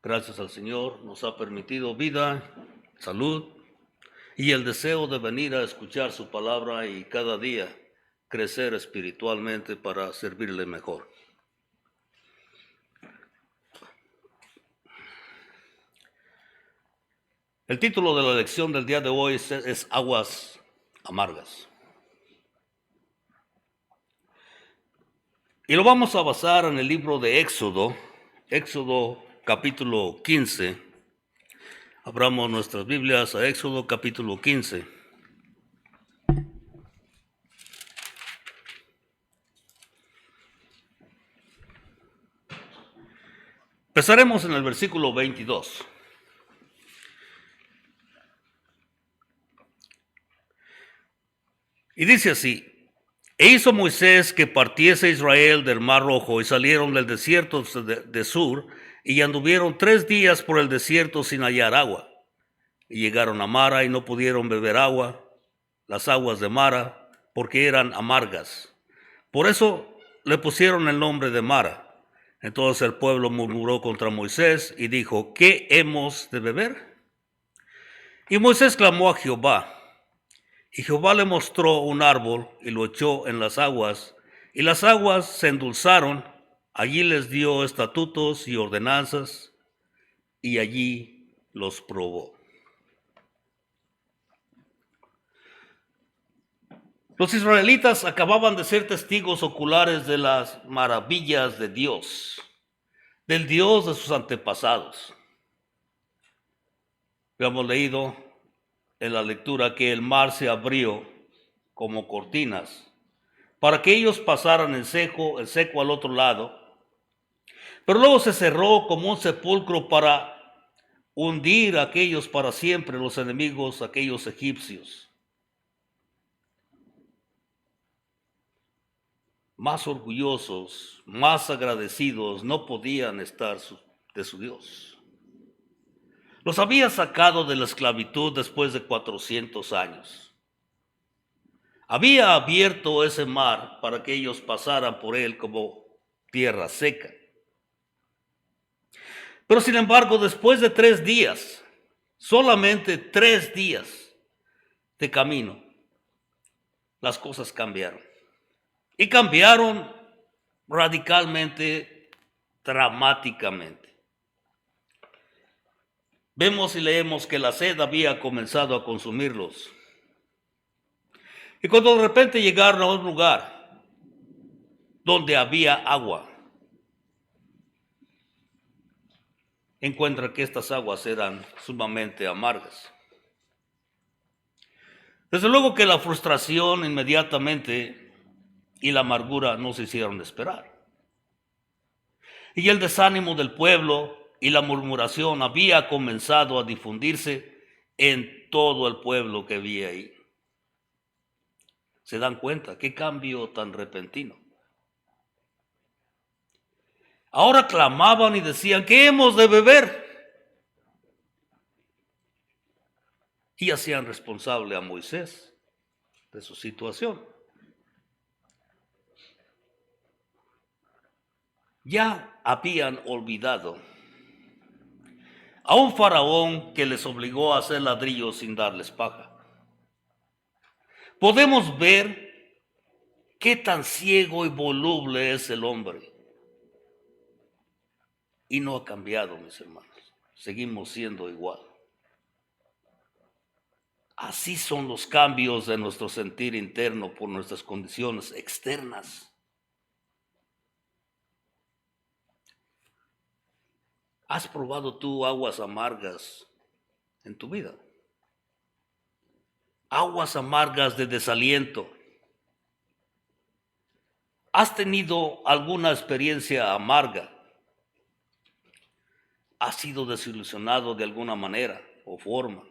Gracias al Señor, nos ha permitido vida, salud y el deseo de venir a escuchar su palabra y cada día crecer espiritualmente para servirle mejor. El título de la lección del día de hoy es Aguas Amargas. Y lo vamos a basar en el libro de Éxodo capítulo 15. Abramos nuestras Biblias a Éxodo capítulo 15. Empezaremos en el versículo 22. Y dice así: E hizo Moisés que partiese Israel del Mar Rojo, y salieron del desierto de Sur, y anduvieron 3 días por el desierto sin hallar agua. Y llegaron a Mara, y no pudieron beber agua, las aguas de Mara, porque eran amargas. Por eso le pusieron el nombre de Mara. Entonces el pueblo murmuró contra Moisés, y dijo: ¿Qué hemos de beber? Y Moisés clamó a Jehová. Y Jehová le mostró un árbol y lo echó en las aguas, y las aguas se endulzaron. Allí les dio estatutos y ordenanzas, y allí los probó. Los israelitas acababan de ser testigos oculares de las maravillas de Dios, del Dios de sus antepasados. Habíamos leído en la lectura que el mar se abrió como cortinas para que ellos pasaran el seco al otro lado, pero luego se cerró como un sepulcro para hundir a aquellos para siempre, los enemigos, aquellos egipcios. Más orgullosos, más agradecidos no podían estar de su Dios. Los había sacado de la esclavitud después de 400 años. Había abierto ese mar para que ellos pasaran por él como tierra seca. Pero sin embargo, después de 3 días, solamente 3 días de camino, las cosas cambiaron. Y cambiaron radicalmente, dramáticamente. Vemos y leemos que la sed había comenzado a consumirlos. Y cuando de repente llegaron a un lugar donde había agua, encuentran que estas aguas eran sumamente amargas. Desde luego que la frustración inmediatamente y la amargura no se hicieron esperar. Y el desánimo del pueblo y la murmuración había comenzado a difundirse en todo el pueblo que había ahí. ¿Se dan cuenta? ¿Qué cambio tan repentino? Ahora clamaban y decían: ¿qué hemos de beber? Y hacían responsable a Moisés de su situación. Ya habían olvidado a un faraón que les obligó a hacer ladrillos sin darles paja. Podemos ver qué tan ciego y voluble es el hombre. Y no ha cambiado, mis hermanos. Seguimos siendo igual. Así son los cambios de nuestro sentir interno por nuestras condiciones externas. ¿Has probado tú aguas amargas en tu vida? Aguas amargas de desaliento. ¿Has tenido alguna experiencia amarga? ¿Has sido desilusionado de alguna manera o forma?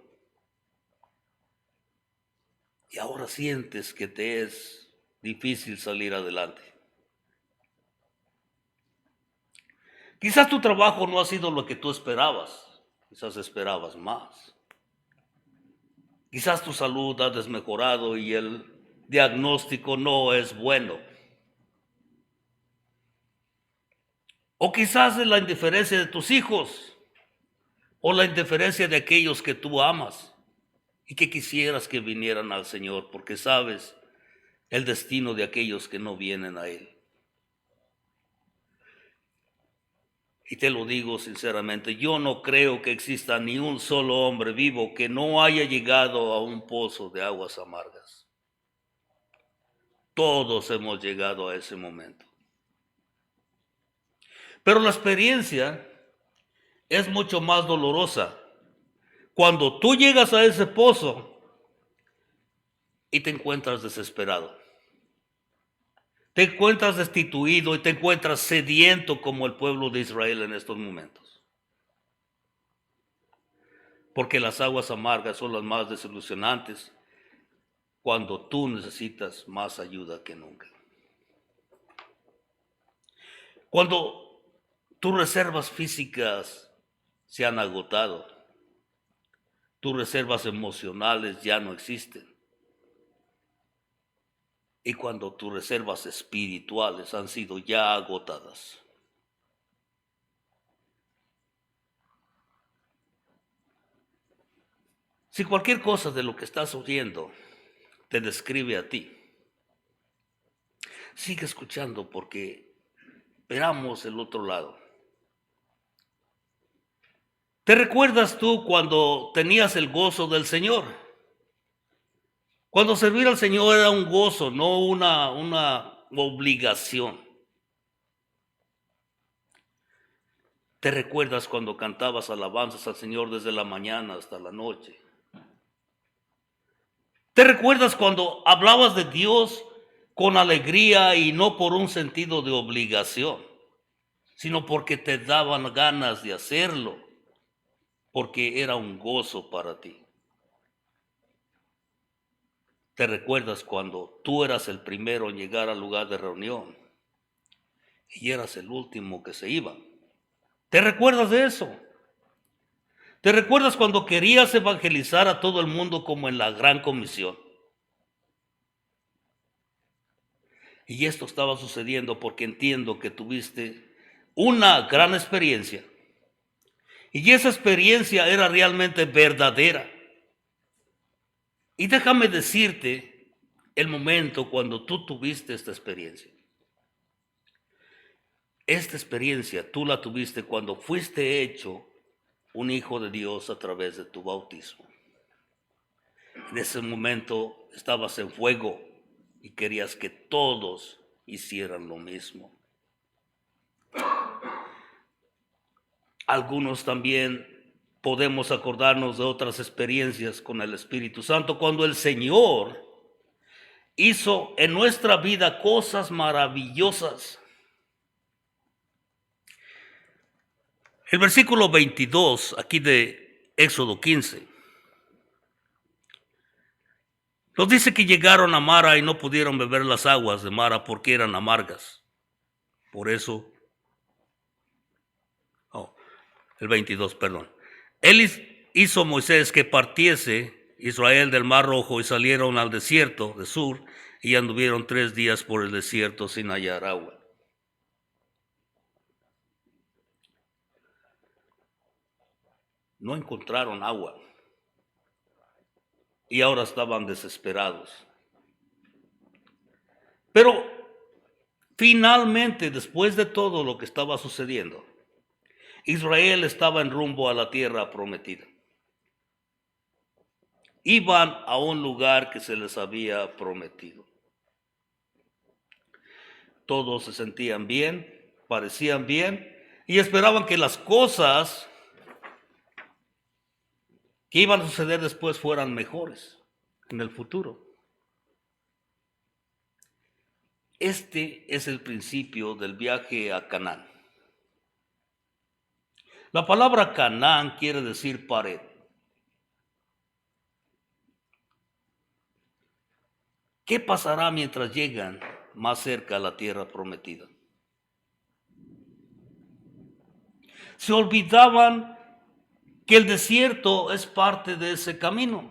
Y ahora sientes que te es difícil salir adelante. Quizás tu trabajo no ha sido lo que tú esperabas, quizás esperabas más. Quizás tu salud ha desmejorado y el diagnóstico no es bueno. O quizás es la indiferencia de tus hijos o la indiferencia de aquellos que tú amas y que quisieras que vinieran al Señor, porque sabes el destino de aquellos que no vienen a Él. Y te lo digo sinceramente, yo no creo que exista ni un solo hombre vivo que no haya llegado a un pozo de aguas amargas. Todos hemos llegado a ese momento. Pero la experiencia es mucho más dolorosa cuando tú llegas a ese pozo y te encuentras desesperado. Te encuentras destituido y te encuentras sediento como el pueblo de Israel en estos momentos. Porque las aguas amargas son las más desilusionantes cuando tú necesitas más ayuda que nunca. Cuando tus reservas físicas se han agotado, tus reservas emocionales ya no existen. Y cuando tus reservas espirituales han sido ya agotadas. Si cualquier cosa de lo que estás oyendo te describe a ti, sigue escuchando porque veramos el otro lado. ¿Te recuerdas tú cuando tenías el gozo del Señor? Cuando servir al Señor era un gozo, no una obligación. ¿Te recuerdas cuando cantabas alabanzas al Señor desde la mañana hasta la noche? ¿Te recuerdas cuando hablabas de Dios con alegría y no por un sentido de obligación, sino porque te daban ganas de hacerlo, porque era un gozo para ti? ¿Te recuerdas cuando tú eras el primero en llegar al lugar de reunión y eras el último que se iba? ¿Te recuerdas de eso? ¿Te recuerdas cuando querías evangelizar a todo el mundo como en la gran comisión? Y esto estaba sucediendo porque entiendo que tuviste una gran experiencia. Y esa experiencia era realmente verdadera. Y déjame decirte el momento cuando tú tuviste esta experiencia. Esta experiencia tú la tuviste cuando fuiste hecho un hijo de Dios a través de tu bautismo. En ese momento estabas en fuego y querías que todos hicieran lo mismo. Algunos también podemos acordarnos de otras experiencias con el Espíritu Santo cuando el Señor hizo en nuestra vida cosas maravillosas. El versículo 22 aquí de Éxodo 15 nos dice que llegaron a Mara y no pudieron beber las aguas de Mara porque eran amargas. Por eso, el 22, perdón. Él hizo a Moisés que partiese Israel del Mar Rojo y salieron al desierto de Sur y anduvieron 3 días por el desierto sin hallar agua. No encontraron agua y ahora estaban desesperados. Pero finalmente, después de todo lo que estaba sucediendo, Israel estaba en rumbo a la tierra prometida. Iban a un lugar que se les había prometido. Todos se sentían bien, parecían bien y esperaban que las cosas que iban a suceder después fueran mejores en el futuro. Este es el principio del viaje a Canaán. La palabra Canaán quiere decir pared. ¿Qué pasará mientras llegan más cerca a la tierra prometida? Se olvidaban que el desierto es parte de ese camino.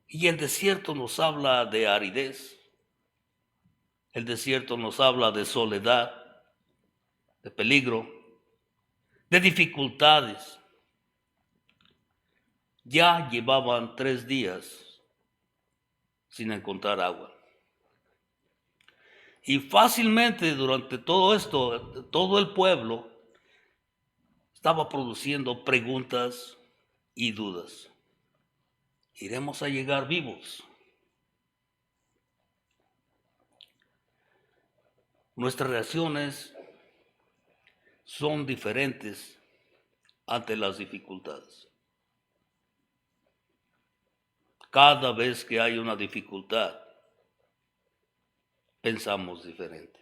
Y el desierto nos habla de aridez. El desierto nos habla de soledad, de peligro. de dificultades. Ya llevaban 3 días sin encontrar agua. Y fácilmente durante todo esto, todo el pueblo estaba produciendo preguntas y dudas. ¿Iremos a llegar vivos? Nuestras reacciones son diferentes ante las dificultades. Cada vez que hay una dificultad, pensamos diferente.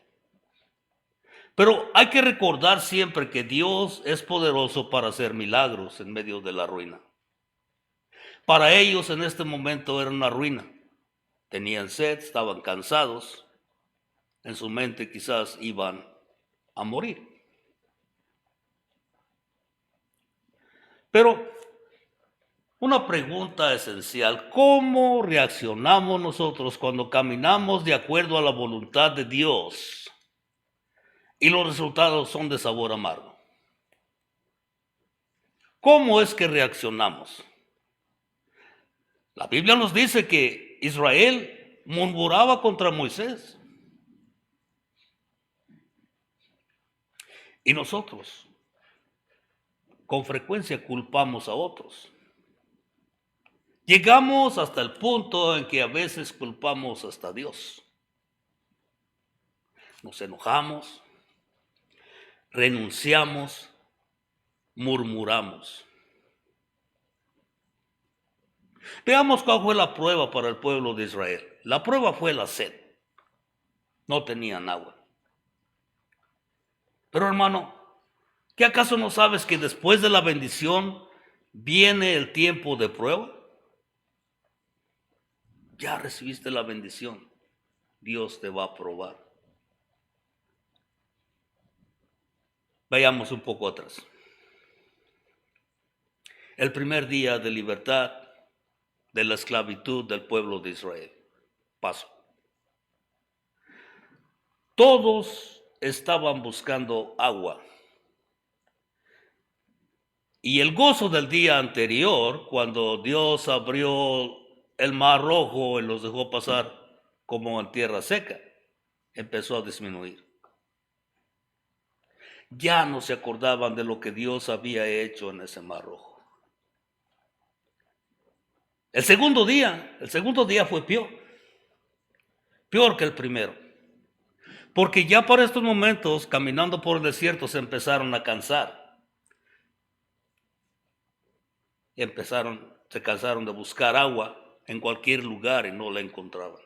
Pero hay que recordar siempre que Dios es poderoso para hacer milagros en medio de la ruina. Para ellos en este momento era una ruina. Tenían sed, estaban cansados. En su mente quizás iban a morir. Pero una pregunta esencial: ¿cómo reaccionamos nosotros cuando caminamos de acuerdo a la voluntad de Dios y los resultados son de sabor amargo? ¿Cómo es que reaccionamos? La Biblia nos dice que Israel murmuraba contra Moisés. Y nosotros con frecuencia culpamos a otros. Llegamos hasta el punto en que a veces culpamos hasta a Dios. Nos enojamos, renunciamos, murmuramos. Veamos cuál fue la prueba para el pueblo de Israel. La prueba fue la sed. No tenían agua. Pero hermano, ¿qué acaso no sabes que después de la bendición viene el tiempo de prueba? Ya recibiste la bendición. Dios te va a probar. Vayamos un poco atrás. El primer día de libertad de la esclavitud del pueblo de Israel pasó. Todos estaban buscando agua. Y el gozo del día anterior, cuando Dios abrió el mar rojo y los dejó pasar como en tierra seca, empezó a disminuir. Ya no se acordaban de lo que Dios había hecho en ese mar rojo. El segundo día fue peor que el primero. Porque ya para estos momentos, caminando por el desierto, se empezaron a cansar. Se cansaron de buscar agua en cualquier lugar y no la encontraban.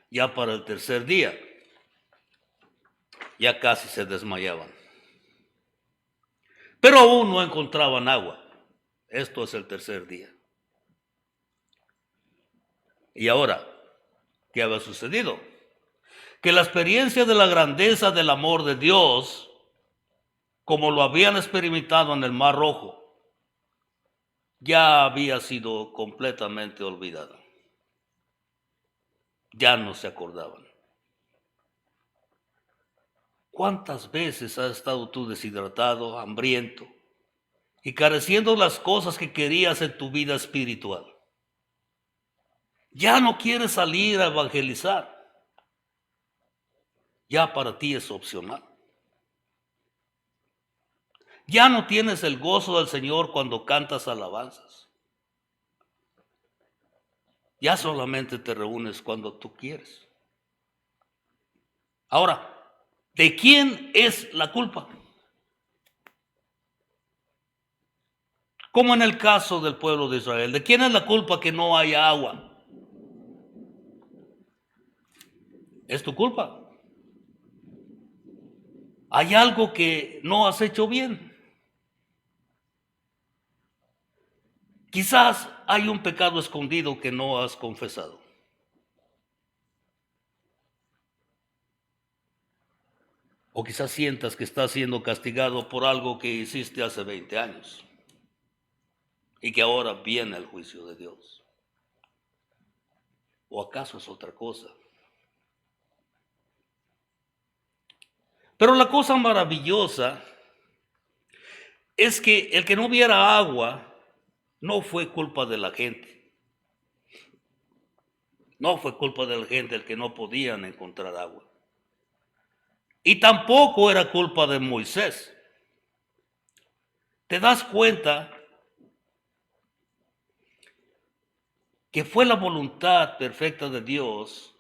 Ya para el tercer día, ya casi se desmayaban. Pero aún no encontraban agua. Esto es el tercer día. Y ahora, ¿qué había sucedido? Que la experiencia de la grandeza del amor de Dios, como lo habían experimentado en el Mar Rojo, ya había sido completamente olvidada. Ya no se acordaban. ¿Cuántas veces has estado tú deshidratado, hambriento y careciendo las cosas que querías en tu vida espiritual? Ya no quieres salir a evangelizar. Ya para ti es opcional. Ya no tienes el gozo del Señor cuando cantas alabanzas. Ya solamente te reúnes cuando tú quieres. Ahora, ¿de quién es la culpa? Como en el caso del pueblo de Israel. ¿De quién es la culpa que no haya agua? Es tu culpa. Hay algo que no has hecho bien. Quizás hay un pecado escondido que no has confesado. O quizás sientas que estás siendo castigado por algo que hiciste hace 20 años y que ahora viene el juicio de Dios. ¿O acaso es otra cosa? Pero la cosa maravillosa es que el que no hubiera agua no fue culpa de la gente. No fue culpa de la gente el que no podían encontrar agua. Y tampoco era culpa de Moisés. ¿Te das cuenta que fue la voluntad perfecta de Dios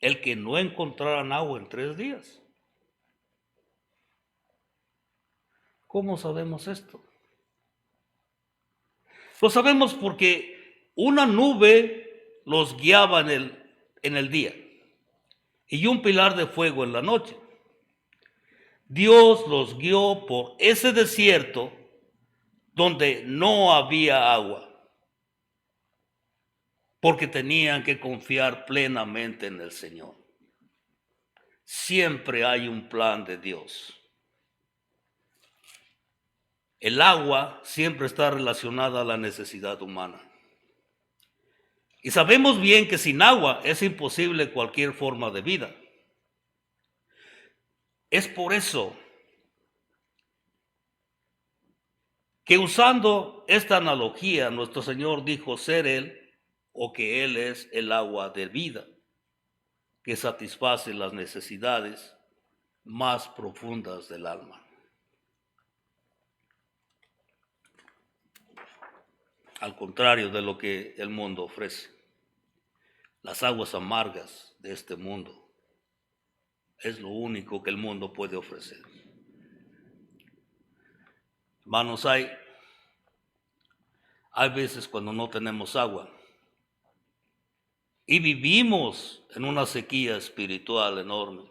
el que no encontraran agua en 3 días? ¿Cómo sabemos esto? Lo sabemos porque una nube los guiaba en el día y un pilar de fuego en la noche. Dios los guió por ese desierto donde no había agua, porque tenían que confiar plenamente en el Señor. Siempre hay un plan de Dios. El agua siempre está relacionada a la necesidad humana. Y sabemos bien que sin agua es imposible cualquier forma de vida. Es por eso que usando esta analogía, nuestro Señor dijo ser Él o que Él es el agua de vida, que satisface las necesidades más profundas del alma. Al contrario de lo que el mundo ofrece. Las aguas amargas de este mundo es lo único que el mundo puede ofrecer. Hermanos, hay veces cuando no tenemos agua y vivimos en una sequía espiritual enorme.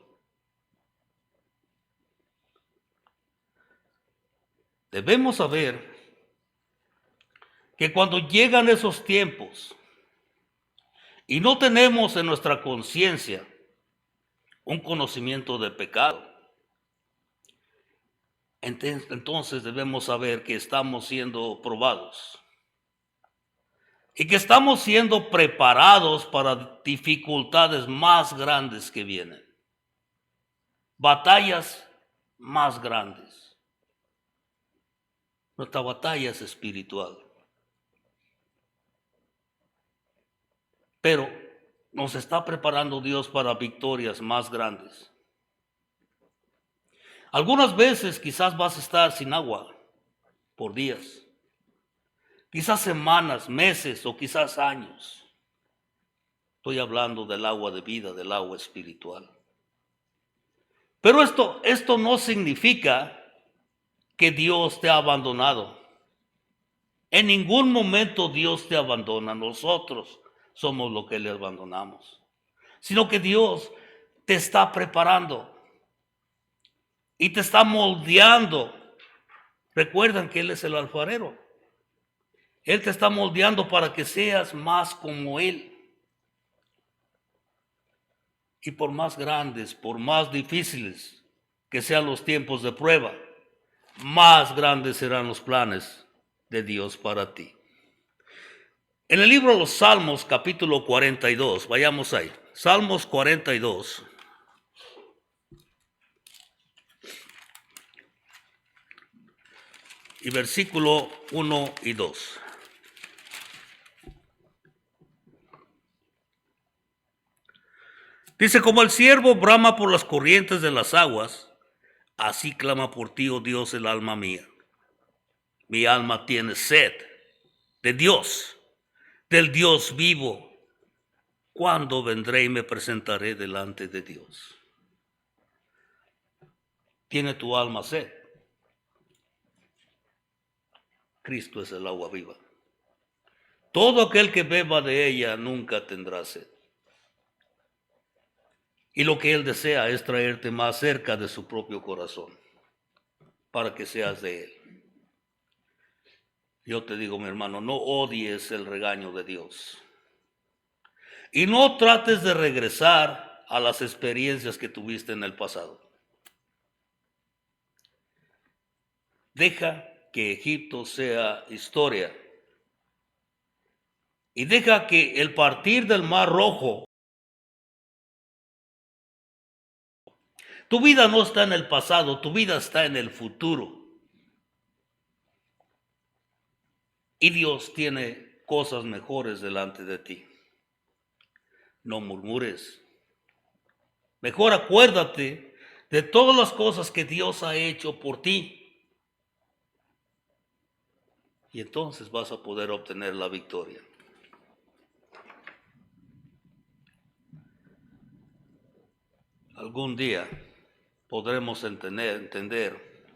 Debemos saber que cuando llegan esos tiempos y no tenemos en nuestra conciencia un conocimiento de pecado, entonces debemos saber que estamos siendo probados y que estamos siendo preparados para dificultades más grandes que vienen, batallas más grandes. Nuestra batalla es espiritual, pero nos está preparando Dios para victorias más grandes. Algunas veces quizás vas a estar sin agua por días, quizás semanas, meses o quizás años. Estoy hablando del agua de vida, del agua espiritual. Pero esto no significa que Dios te ha abandonado. En ningún momento Dios te abandona. Nosotros somos los que le abandonamos. Sino que Dios te está preparando y te está moldeando. Recuerdan que Él es el alfarero. Él te está moldeando para que seas más como Él. Y por más grandes, por más difíciles que sean los tiempos de prueba, más grandes serán los planes de Dios para ti. En el libro de los Salmos, capítulo 42, vayamos ahí. Salmos 42. Y versículo 1 y 2. Dice, como el ciervo brama por las corrientes de las aguas, así clama por ti, oh Dios, el alma mía. Mi alma tiene sed de Dios, del Dios vivo. ¿Cuándo vendré y me presentaré delante de Dios? ¿Tiene tu alma sed? Cristo es el agua viva. Todo aquel que beba de ella nunca tendrá sed. Y lo que Él desea es traerte más cerca de su propio corazón, para que seas de Él. Yo te digo, mi hermano, no odies el regaño de Dios. Y no trates de regresar a las experiencias que tuviste en el pasado. Deja que Egipto sea historia. Y deja que el partir del Mar Rojo Tu vida no está en el pasado, tu vida está en el futuro. Y Dios tiene cosas mejores delante de ti. No murmures. Mejor acuérdate de todas las cosas que Dios ha hecho por ti. Y entonces vas a poder obtener la victoria. Algún día podremos entender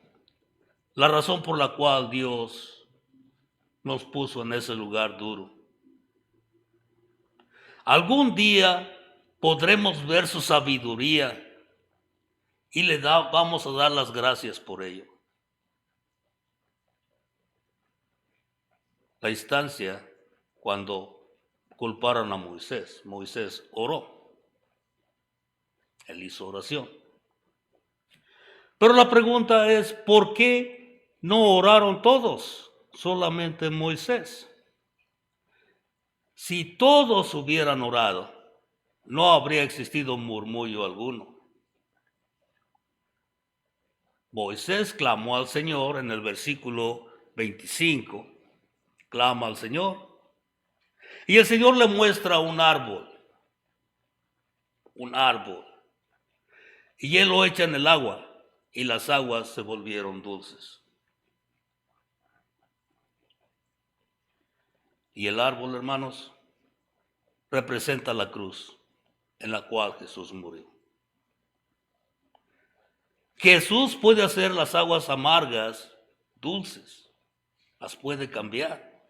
la razón por la cual Dios nos puso en ese lugar duro. Algún día podremos ver su sabiduría y vamos a dar las gracias por ello. La instancia cuando culparon a Moisés, Moisés oró. Él hizo oración. Pero la pregunta es, ¿por qué no oraron todos? Solamente Moisés. Si todos hubieran orado, no habría existido murmullo alguno. Moisés clamó al Señor en el versículo 25. Clama al Señor. Y el Señor le muestra un árbol. Un árbol. Y él lo echa en el agua. Y las aguas se volvieron dulces. Y el árbol, hermanos, representa la cruz en la cual Jesús murió. Jesús puede hacer las aguas amargas dulces, las puede cambiar.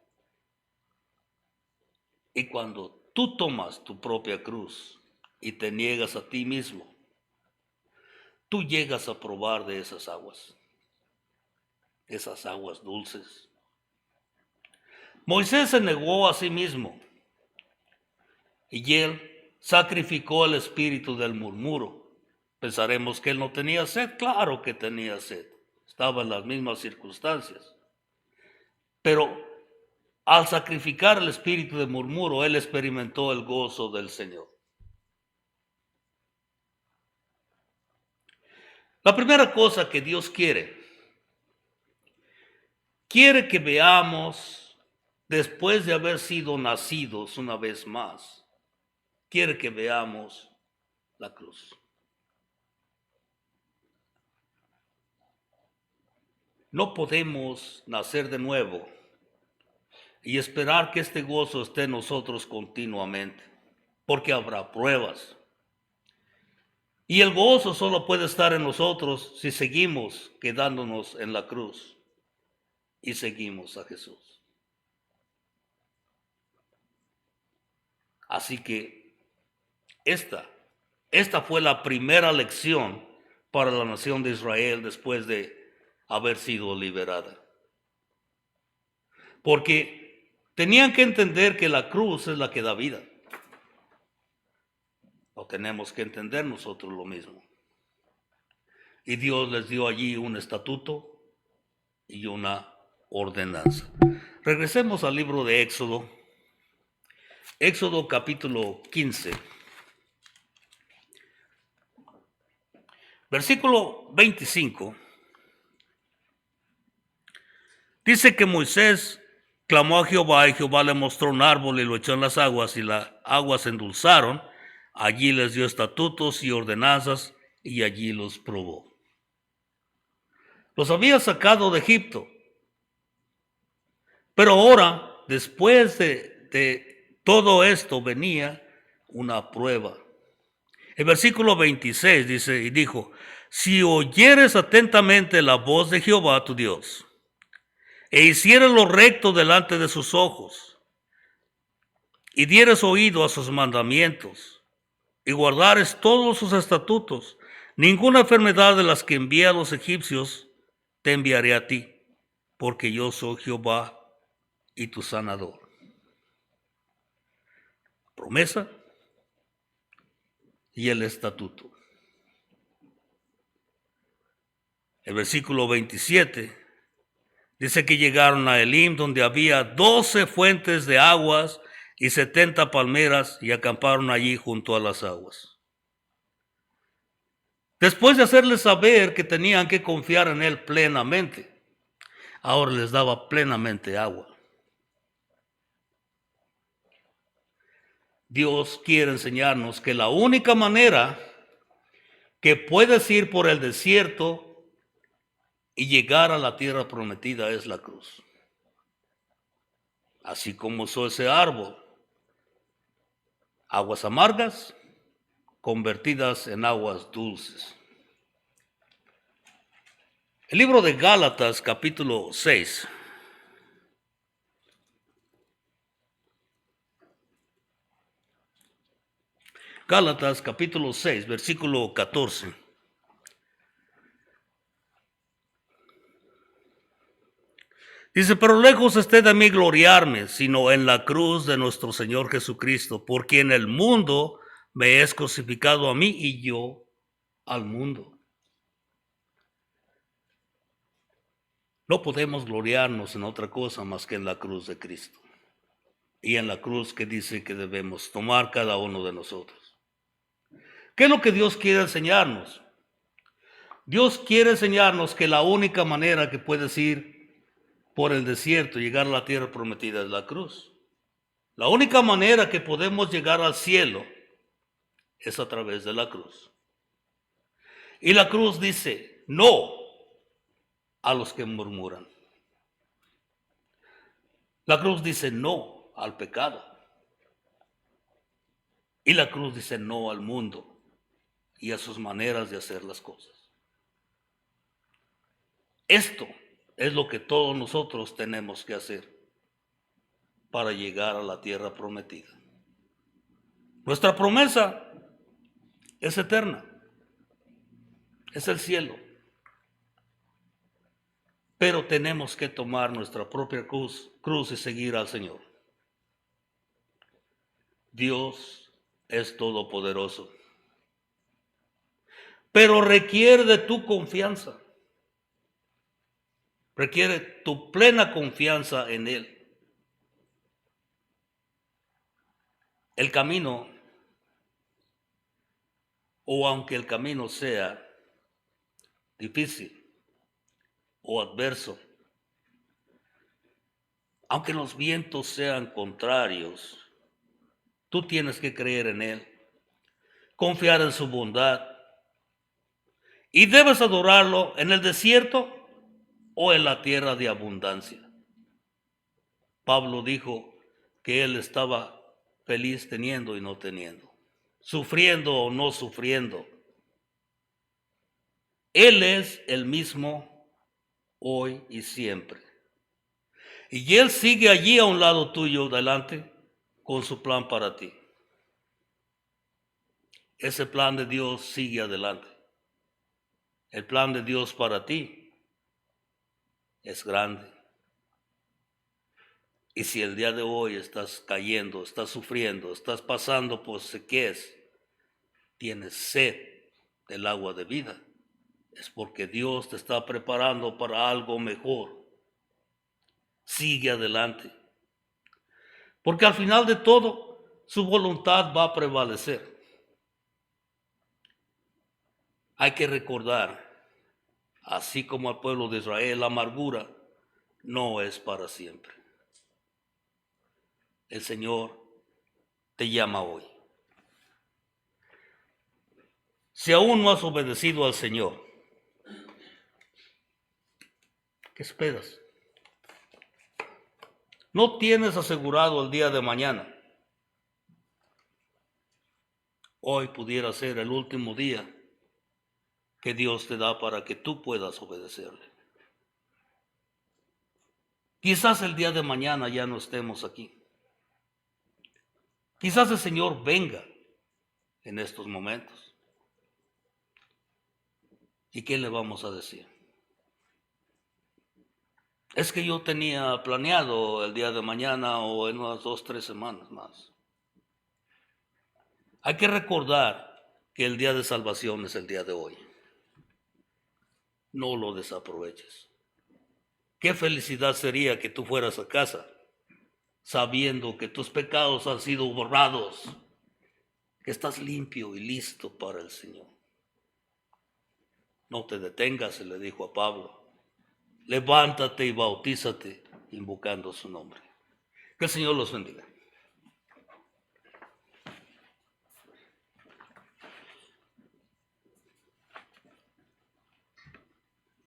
Y cuando tú tomas tu propia cruz y te niegas a ti mismo, tú llegas a probar de esas aguas dulces. Moisés se negó a sí mismo y él sacrificó el espíritu del murmuro. Pensaremos que él no tenía sed. Claro que tenía sed. Estaba en las mismas circunstancias. Pero al sacrificar el espíritu de murmuro, él experimentó el gozo del Señor. La primera cosa que Dios quiere que veamos, después de haber sido nacidos una vez más, quiere que veamos la cruz. No podemos nacer de nuevo y esperar que este gozo esté en nosotros continuamente, porque habrá pruebas. Y el gozo solo puede estar en nosotros si seguimos quedándonos en la cruz y seguimos a Jesús. Así que esta fue la primera lección para la nación de Israel después de haber sido liberada. Porque tenían que entender que la cruz es la que da vida. O tenemos que entender nosotros lo mismo. Y Dios les dio allí un estatuto y una ordenanza. Regresemos al libro de Éxodo. Éxodo capítulo 15. Versículo 25. Dice que Moisés clamó a Jehová y Jehová le mostró un árbol y lo echó en las aguas y las aguas se endulzaron. Allí les dio estatutos y ordenanzas y allí los probó. Los había sacado de Egipto. Pero ahora, después de todo esto, venía una prueba. El versículo 26 dice, y dijo, si oyeres atentamente la voz de Jehová tu Dios, e hicieres lo recto delante de sus ojos, y dieres oído a sus mandamientos, y guardares todos sus estatutos, ninguna enfermedad de las que envié a los egipcios te enviaré a ti, porque yo soy Jehová y tu sanador. Promesa y el estatuto. El versículo 27 dice que llegaron a Elim, donde había 12 fuentes de aguas y 70 palmeras, y acamparon allí junto a las aguas. Después de hacerles saber que tenían que confiar en Él plenamente, ahora les daba plenamente agua. Dios quiere enseñarnos que la única manera que puedes ir por el desierto y llegar a la tierra prometida es la cruz. Así como usó ese árbol, aguas amargas convertidas en aguas dulces. El libro de Gálatas, capítulo 6. Gálatas, capítulo 6, versículo 14. Dice, pero lejos esté de mí gloriarme, sino en la cruz de nuestro Señor Jesucristo, por quien el mundo me es crucificado a mí y yo al mundo. No podemos gloriarnos en otra cosa más que en la cruz de Cristo. Y en la cruz que dice que debemos tomar cada uno de nosotros. ¿Qué es lo que Dios quiere enseñarnos? Dios quiere enseñarnos que la única manera que puedes ir por el desierto, llegar a la tierra prometida es la cruz. La única manera que podemos llegar al cielo es a través de la cruz. Y la cruz dice no a los que murmuran. La cruz dice no al pecado. Y la cruz dice no al mundo y a sus maneras de hacer las cosas. Esto es lo que todos nosotros tenemos que hacer para llegar a la tierra prometida. Nuestra promesa es eterna, es el cielo. Pero tenemos que tomar nuestra propia cruz y seguir al Señor. Dios es todopoderoso, pero requiere de tu confianza, requiere tu plena confianza en Él. El camino, o aunque el camino sea difícil o adverso, aunque los vientos sean contrarios, tú tienes que creer en Él, confiar en su bondad y debes adorarlo en el desierto o en la tierra de abundancia. Pablo dijo que él estaba feliz teniendo y no teniendo, sufriendo o no sufriendo. Él es el mismo hoy y siempre. Y Él sigue allí a un lado tuyo, delante, con su plan para ti. Ese plan de Dios sigue adelante. El plan de Dios para ti es grande. Y si el día de hoy estás cayendo, estás sufriendo, estás pasando por sequez, tienes sed del agua de vida, es porque Dios te está preparando para algo mejor. Sigue adelante. Porque al final de todo, su voluntad va a prevalecer. Hay que recordar, así como al pueblo de Israel, la amargura no es para siempre. El Señor te llama hoy. Si aún no has obedecido al Señor, ¿qué esperas? No tienes asegurado el día de mañana. Hoy pudiera ser el último día que Dios te da para que tú puedas obedecerle. Quizás el día de mañana ya no estemos aquí. Quizás el Señor venga en estos momentos. ¿Y qué le vamos a decir? Es que yo tenía planeado el día de mañana o en unas 2, 3 semanas más. Hay que recordar que el día de salvación es el día de hoy. No lo desaproveches. Qué felicidad sería que tú fueras a casa sabiendo que tus pecados han sido borrados, que estás limpio y listo para el Señor. No te detengas, le dijo a Pablo. Levántate y bautízate invocando su nombre. Que el Señor los bendiga.